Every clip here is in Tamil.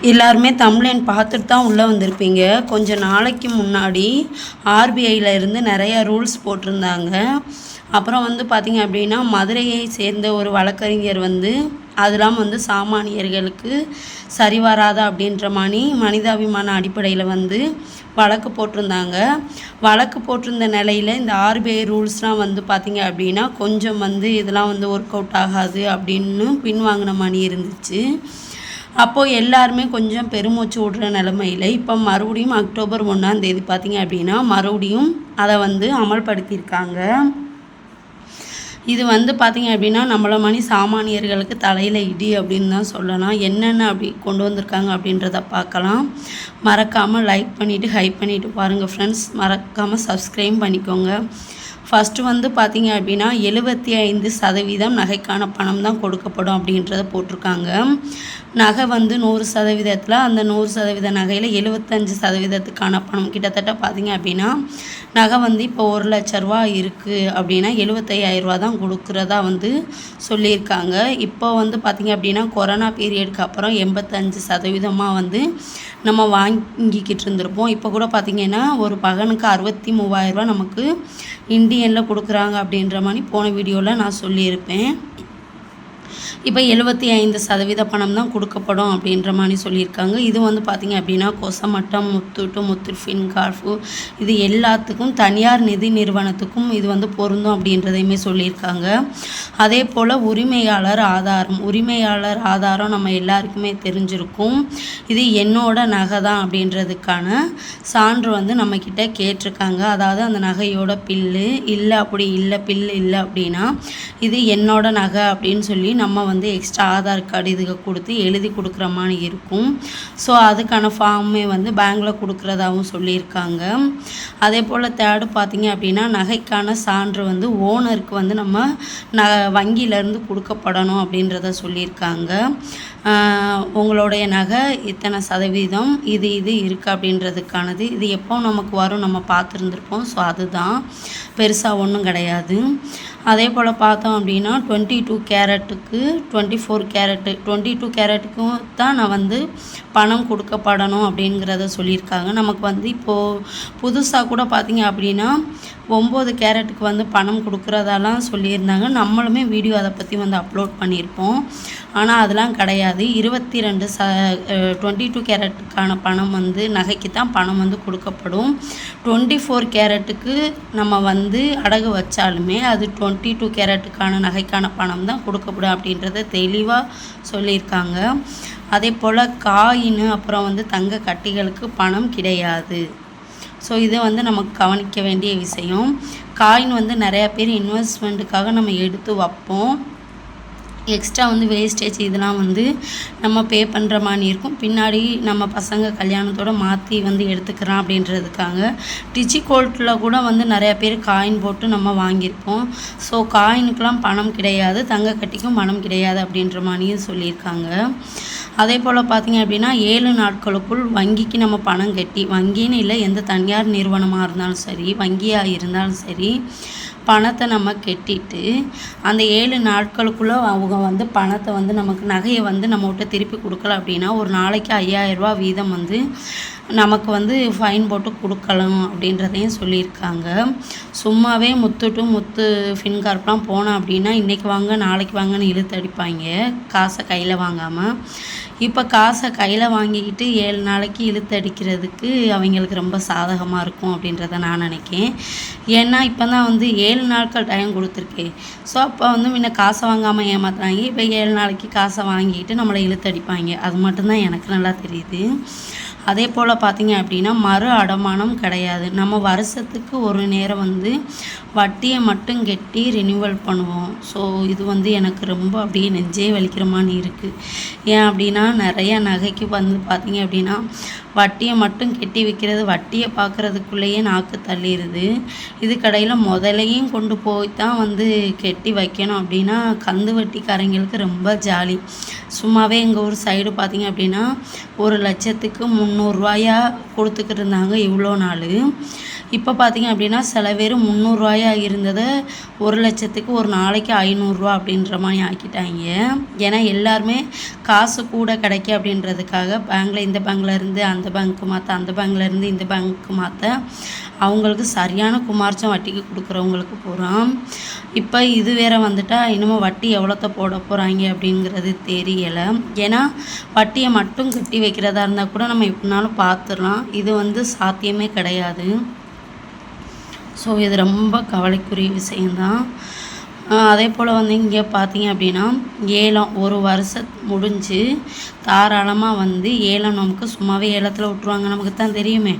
எல்லாருமே தம்ப்லைன் பார்த்துட்டு தான் உள்ளே வந்திருப்பீங்க. கொஞ்சம் நாளைக்கு முன்னாடி ஆர்பிஐயில் இருந்து நிறையா ரூல்ஸ் போட்டிருந்தாங்க. அப்புறம் வந்து பார்த்திங்க அப்படின்னா மதுரையை சேர்ந்த ஒரு வழக்கறிஞர் வந்து அதெல்லாம் வந்து சாமானியர்களுக்கு சரி வராதா அப்படின்ற மாதிரி மனிதாபிமான அடிப்படையில் வந்து வழக்கு போட்டிருந்தாங்க. வழக்கு போட்டிருந்த நிலையில் இந்த ஆர்பிஐ ரூல்ஸ்லாம் வந்து பார்த்திங்க அப்படின்னா கொஞ்சம் வந்து இதெல்லாம் வந்து ஒர்க் அவுட் ஆகாது அப்படின்னு பின்வாங்கின மாதிரி இருந்துச்சு. அப்போது எல்லாருமே கொஞ்சம் பெருமூச்சு விடுற நிலமையில் இப்போ மறுபடியும் அக்டோபர் 1 பார்த்திங்க அப்படின்னா மறுபடியும் அதை வந்து அமல்படுத்தியிருக்காங்க. இது வந்து பார்த்திங்க அப்படின்னா நம்மள மாதிரி சாமானியர்களுக்கு தலையில் இடி அப்படின்னு தான் சொல்லலாம். என்னென்ன அப்படி கொண்டு வந்திருக்காங்க அப்படின்றத பார்க்கலாம். மறக்காமல் லைக் பண்ணிவிட்டு ஹைப் பண்ணிவிட்டு பாருங்கள் ஃப்ரெண்ட்ஸ். மறக்காமல் சப்ஸ்கிரைப் பண்ணிக்கோங்க. ஃபஸ்ட்டு வந்து பார்த்திங்க அப்படின்னா 75% நகைக்கான பணம் தான் கொடுக்கப்படும் அப்படின்றத போட்டிருக்காங்க. நகை வந்து 100%, அந்த 100% நகையில் 75%க்கான பணம் கிட்டத்தட்ட பார்த்திங்க அப்படின்னா நகை வந்து இப்போ 1 லட்ச ரூபா இருக்குது அப்படின்னா 75,000 தான் கொடுக்குறதா வந்து சொல்லியிருக்காங்க. இப்போ வந்து பார்த்திங்க அப்படின்னா கொரோனா பீரியடுக்கு அப்புறம் 85% வந்து நம்ம வாங்கிக்கிட்டு இருந்திருப்போம். இப்போ கூட பார்த்திங்கன்னா ஒரு பகனுக்கு 63,000 நமக்கு இந்தியனில் கொடுக்குறாங்க அப்படின்ற மாதிரி போன வீடியோவில் நான் சொல்லியிருப்பேன். இப்போ 75% பணம் தான் கொடுக்கப்படும் அப்படின்ற மாதிரி சொல்லியிருக்காங்க. இது வந்து பார்த்திங்க அப்படின்னா கொசமட்டம், முத்தூட்டு, முத்தூட் ஃபின்கார்ஃபு இது எல்லாத்துக்கும் தனியார் நிதி நிறுவனத்துக்கும் இது வந்து பொருந்தும் அப்படின்றதையுமே சொல்லியிருக்காங்க. அதே போல் உரிமையாளர் ஆதாரம் நம்ம எல்லாருக்குமே தெரிஞ்சிருக்கும். இது என்னோட நகை தான் அப்படின்றதுக்கான சான்று வந்து நம்மக்கிட்ட கேட்டிருக்காங்க. அதாவது அந்த நகையோட பில்லு இல்லை அப்படின்னா இது என்னோட நகை அப்படின்னு சொல்லி நம்ம வந்து எக்ஸ்ட்ரா ஆதார் கார்டு இதுக்கு கொடுத்து எழுதி கொடுக்குற மாதிரி இருக்கும். ஸோ அதுக்கான ஃபார்மே வந்து பேங்கில் கொடுக்குறதாகவும் சொல்லியிருக்காங்க. அதே போல் தேர்டு பார்த்திங்க அப்படின்னா நகைக்கான சான்று வந்து ஓனருக்கு வந்து நம்ம வங்கியிலேருந்து கொடுக்கப்படணும் அப்படின்றத சொல்லியிருக்காங்க. உங்களுடைய நகை இத்தனை சதவீதம் இது இருக்குது அப்படின்றதுக்கானது. இது எப்போ நமக்கு வரும் நம்ம பார்த்துருந்துருப்போம். ஸோ அதுதான் பெருசாக ஒன்றும் கிடையாது. அதே போல் பார்த்தோம் அப்படின்னா 22 கேரட்டுக்கு 24 கேரட்டு 22 கேரட்டுக்கும் தான் நான் வந்து பணம் கொடுக்கப்படணும் அப்படிங்கிறத சொல்லியிருக்காங்க. நமக்கு வந்து இப்போது புதுசாக கூட பார்த்திங்க அப்படின்னா 9 கேரட்டுக்கு வந்து பணம் கொடுக்குறதெல்லாம் சொல்லியிருந்தாங்க. நம்மளுமே வீடியோ அதை பற்றி வந்து அப்லோட் பண்ணியிருப்போம். ஆனால் அதெல்லாம் கிடையாது. 22 கேரட்டுக்கான பணம் வந்து நகைக்கு தான் பணம் வந்து கொடுக்கப்படும். 24 கேரட்டுக்கு நம்ம வந்து அடகு வச்சாலுமே அது 22 கேரட்டுக்கான நகைக்கான பணம் தான் கொடுக்கப்படும் அப்படின்றத தெளிவாக சொல்லியிருக்காங்க. அதே போல் காயின் அப்புறம் வந்து தங்க கட்டிகளுக்கு பணம் கிடையாது. ஸோ இதை வந்து நமக்கு கவனிக்க வேண்டிய விஷயம். காயின் வந்து நிறையா பேர் இன்வெஸ்ட்மெண்ட்டுக்காக நம்ம எடுத்து வைப்போம். எக்ஸ்ட்ரா வந்து வேஸ்டேஜ் இதெல்லாம் வந்து நம்ம பே பண்ணுற மாதிரி இருக்கும். பின்னாடி நம்ம பசங்க கல்யாணத்தோடு மாற்றி வந்து எடுத்துக்கிறோம் அப்படின்றதுக்காக டிஜிகோல்ட்டில் கூட வந்து நிறையா பேர் காயின் போட்டு நம்ம வாங்கியிருப்போம். ஸோ காயினுக்கெலாம் பணம் கிடையாது, தங்க கட்டிக்கும் பணம் கிடையாது அப்படின்ற மாதிரியும் சொல்லியிருக்காங்க. அதே போல் பார்த்திங்க அப்படின்னா 7 நாட்களுக்குள் வங்கிக்கு நம்ம பணம் கட்டி, வங்கின்னு இல்லை எந்த தனியார் நிறுவனமாக இருந்தாலும் சரி, வங்கியாக இருந்தாலும் சரி, பணத்தை நம்ம கட்டிட்டு அந்த 7 நாட்களுக்குள்ளே அவங்க வந்து பணத்தை வந்து நமக்கு நகையை வந்து நம்மகிட்ட திருப்பி கொடுக்கல அப்படின்னா ஒரு நாளைக்கு 5,000 ரூபா வீதம் வந்து நமக்கு வந்து ஃபைன் போட்டு கொடுக்கலாம் அப்படின்றதையும் சொல்லியிருக்காங்க. சும்மாவே முத்து ஃபின்கார்ப்லாம் போனோம் அப்படின்னா இன்றைக்கி வாங்க நாளைக்கு வாங்கன்னு இழுத்து அடிப்பாங்க காசை கையில் வாங்காமல். இப்போ காசை கையில் வாங்கிக்கிட்டு 7 நாளைக்கு இழுத்து அடிக்கிறதுக்கு அவங்களுக்கு ரொம்ப சாதகமாக இருக்கும் அப்படின்றத நான் நினைக்கிறேன். ஏன்னா இப்போ தான் வந்து 7 நாட்கள் டைம் கொடுத்துருக்கேன். ஸோ அப்போ வந்து முன்ன காசை வாங்காமல் ஏமாத்துறாங்க. இப்போ 7 நாளைக்கு காசை வாங்கிக்கிட்டு நம்மளை இழுத்து அடிப்பாங்க. அது மட்டும்தான் எனக்கு நல்லா தெரியுது. அதே போல் பார்த்திங்க அப்படின்னா மறு அடமானம் கிடையாது. நம்ம வருஷத்துக்கு ஒரு நேரம் வந்து வட்டியை மட்டும் கட்டி ரினியூவல் பண்ணுவோம். ஸோ இது வந்து எனக்கு ரொம்ப அப்படியே நெஞ்சே வலிக்கிற மாதிரி இருக்குது. ஏன் அப்படின்னா நிறையா நகைக்கு வந்து பார்த்திங்க அப்படின்னா வட்டியை மட்டும் கட்டி வைக்கிறது, வட்டியை பார்க்குறதுக்குள்ளேயே நாக்கு தள்ளிடுது. இது கடையில் முதலையும் கொண்டு போய் தான் வந்து கட்டி வைக்கணும் அப்படின்னா கந்து வட்டிக்காரங்களுக்கு ரொம்ப ஜாலி. சும்மாவே எங்கள் ஊர் சைடு பார்த்திங்க அப்படின்னா 1 லட்சத்துக்கு 3 முந்நூறுரூவாயா கொடுத்துக்கிட்டு இருந்தாங்க இவ்வளோ நாள். இப்போ பார்த்திங்க அப்படின்னா சில பேர் முந்நூறுரூவாயா இருந்ததை 1,00,000க்கு ஒரு நாளைக்கு 500 அப்படின்ற மாதிரி ஆக்கிட்டாங்க. ஏன்னா எல்லாருமே காசு கூட கிடைக்க அப்படின்றதுக்காக பேங்க்கில் இந்த பேங்க்லேருந்து அந்த பேங்க்கு மாற்ற, அந்த பேங்க்லேருந்து இந்த பேங்க்கு மாற்ற அவங்களுக்கு சரியான குமார்ச்சம் வட்டிக்கு கொடுக்குறவங்களுக்கு போகிறோம். இப்போ இது வேறு வந்துட்டால் இன்னமும் வட்டி எவ்வளோத்த போட போகிறாங்க அப்படிங்கிறது தெரியலை. ஏன்னா வட்டியை மட்டும் கட்டி வைக்கிறதா இருந்தால் கூட நம்ம எப்படினாலும் பார்த்துடலாம். இது வந்து சாத்தியமே கிடையாது. ஸோ இது ரொம்ப கவலைக்குரிய விஷயந்தான். அதே போல் வந்து இங்கே பார்த்தீங்க அப்படின்னா ஏலம் ஒரு வருஷம் முடிஞ்சு தாராளமாக வந்து ஏலம் நமக்கு சும்மாவே ஏலத்தில் விட்ருவாங்க. நமக்கு தான் தெரியுமே,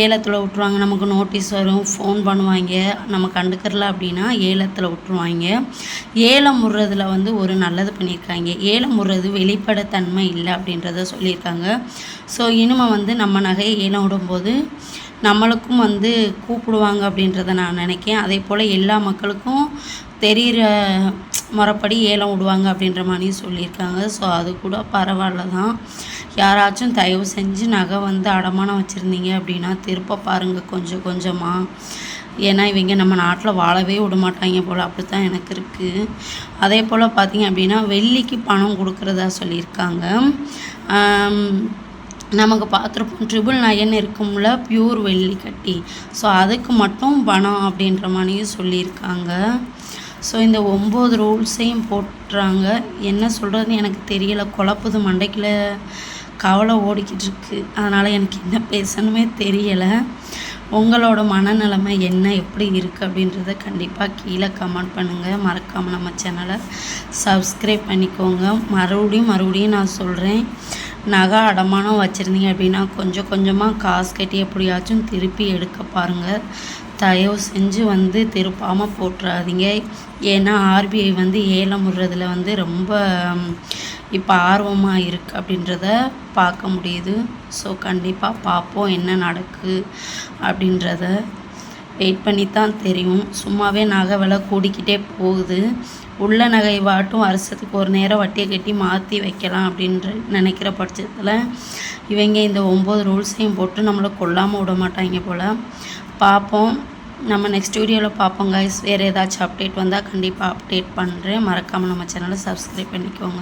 ஏலத்தில் விட்ருவாங்க. நமக்கு நோட்டீஸ் வரும், ஃபோன் பண்ணுவாங்க. நம்ம கண்டுக்கறல அப்படின்னா ஏலத்தில் விட்ருவாங்க. ஏலம் விடுறதுல வந்து ஒரு நல்லது பண்ணியிருக்காங்க. ஏலம் விடுறது வெளிப்படைத்தன்மை இல்லை அப்படின்றத சொல்லியிருக்காங்க. ஸோ இனிமே வந்து நம்ம நகையை ஏலம் விடும்போது நம்மளுக்கும் வந்து கூப்பிடுவாங்க அப்படின்றத நான் நினைக்கிறேன். அதே போல் எல்லா மக்களுக்கும் தெரிகிற முறைப்படி ஏலம் விடுவாங்க அப்படின்ற மாதிரி சொல்லியிருக்காங்க. ஸோ அது கூட பரவாயில்ல தான். யாராச்சும் தயவு செஞ்சு நகை வந்து அடமானம் வச்சுருந்தீங்க அப்படின்னா திருப்ப பாருங்கள் கொஞ்சம் கொஞ்சமாக. ஏன்னா இவங்க நம்ம நாட்டில் வாழவே விட மாட்டாங்க போல், அப்படி தான் எனக்கு இருக்குது. அதே போல் பார்த்திங்க அப்படின்னா வெள்ளிக்கு பணம் கொடுக்குறதா சொல்லியிருக்காங்க. நமக்கு பார்த்துருப்போம் 999 இருக்கும்ல பியூர் வெள்ளி கட்டி. ஸோ அதுக்கு மட்டும் பணம் அப்படின்ற மாதிரியும் சொல்லியிருக்காங்க. ஸோ இந்த 9 ரூல்ஸையும் போட்டுறாங்க. என்ன சொல்கிறதுன்னு எனக்கு தெரியலை, குழப்புது, மண்டைக்குள்ள கவலை ஓடிக்கிட்டு இருக்கு. அதனால் எனக்கு என்ன பேசணுமே தெரியலை. உங்களோட மனநிலைமை என்ன, எப்படி இருக்குது அப்படின்றத கண்டிப்பாக கீழே கமெண்ட் பண்ணுங்கள். மறக்காமல் நம்ம சேனலை சப்ஸ்கிரைப் பண்ணிக்கோங்க. மறுபடியும் நான் சொல்கிறேன், நகை அடமானம் வச்சுருந்தீங்க அப்படின்னா கொஞ்சம் கொஞ்சமாக காசு கட்டி எப்படியாச்சும் திருப்பி எடுக்க பாருங்கள். தயவு செஞ்சு வந்து திருப்பாமல் போட்டுறாதீங்க. ஏன்னா ஆர்பிஐ வந்து ஏலம் விடுறதுல வந்து ரொம்ப இப்போ ஆர்வமாக இருக்குது அப்படின்றத பார்க்க முடியுது. ஸோ கண்டிப்பாக பார்ப்போம் என்ன நடக்குது அப்படின்றத. வெயிட் பண்ணி தான் தெரியும். சும்மாவே நகை விலை கூடிக்கிட்டே போகுது. உள்ள நகை வாட்டும் வருஷத்துக்கு ஒரு நேரம் வட்டியை கட்டி மாற்றி வைக்கலாம் அப்படின்ற நினைக்கிற பட்சத்தில் இவங்க இந்த 9 ரூல்ஸையும் போட்டு நம்மளை கொல்லாமல் விட மாட்டாங்க போல். பார்ப்போம், நம்ம நெக்ஸ்ட் வீடியோவில் பார்ப்போம் கைஸ். வேறு ஏதாச்சும் அப்டேட் வந்தால் கண்டிப்பாக அப்டேட் பண்ணுறேன். மறக்காமல் நம்ம சேனலை சப்ஸ்கிரைப் பண்ணிக்கோங்க.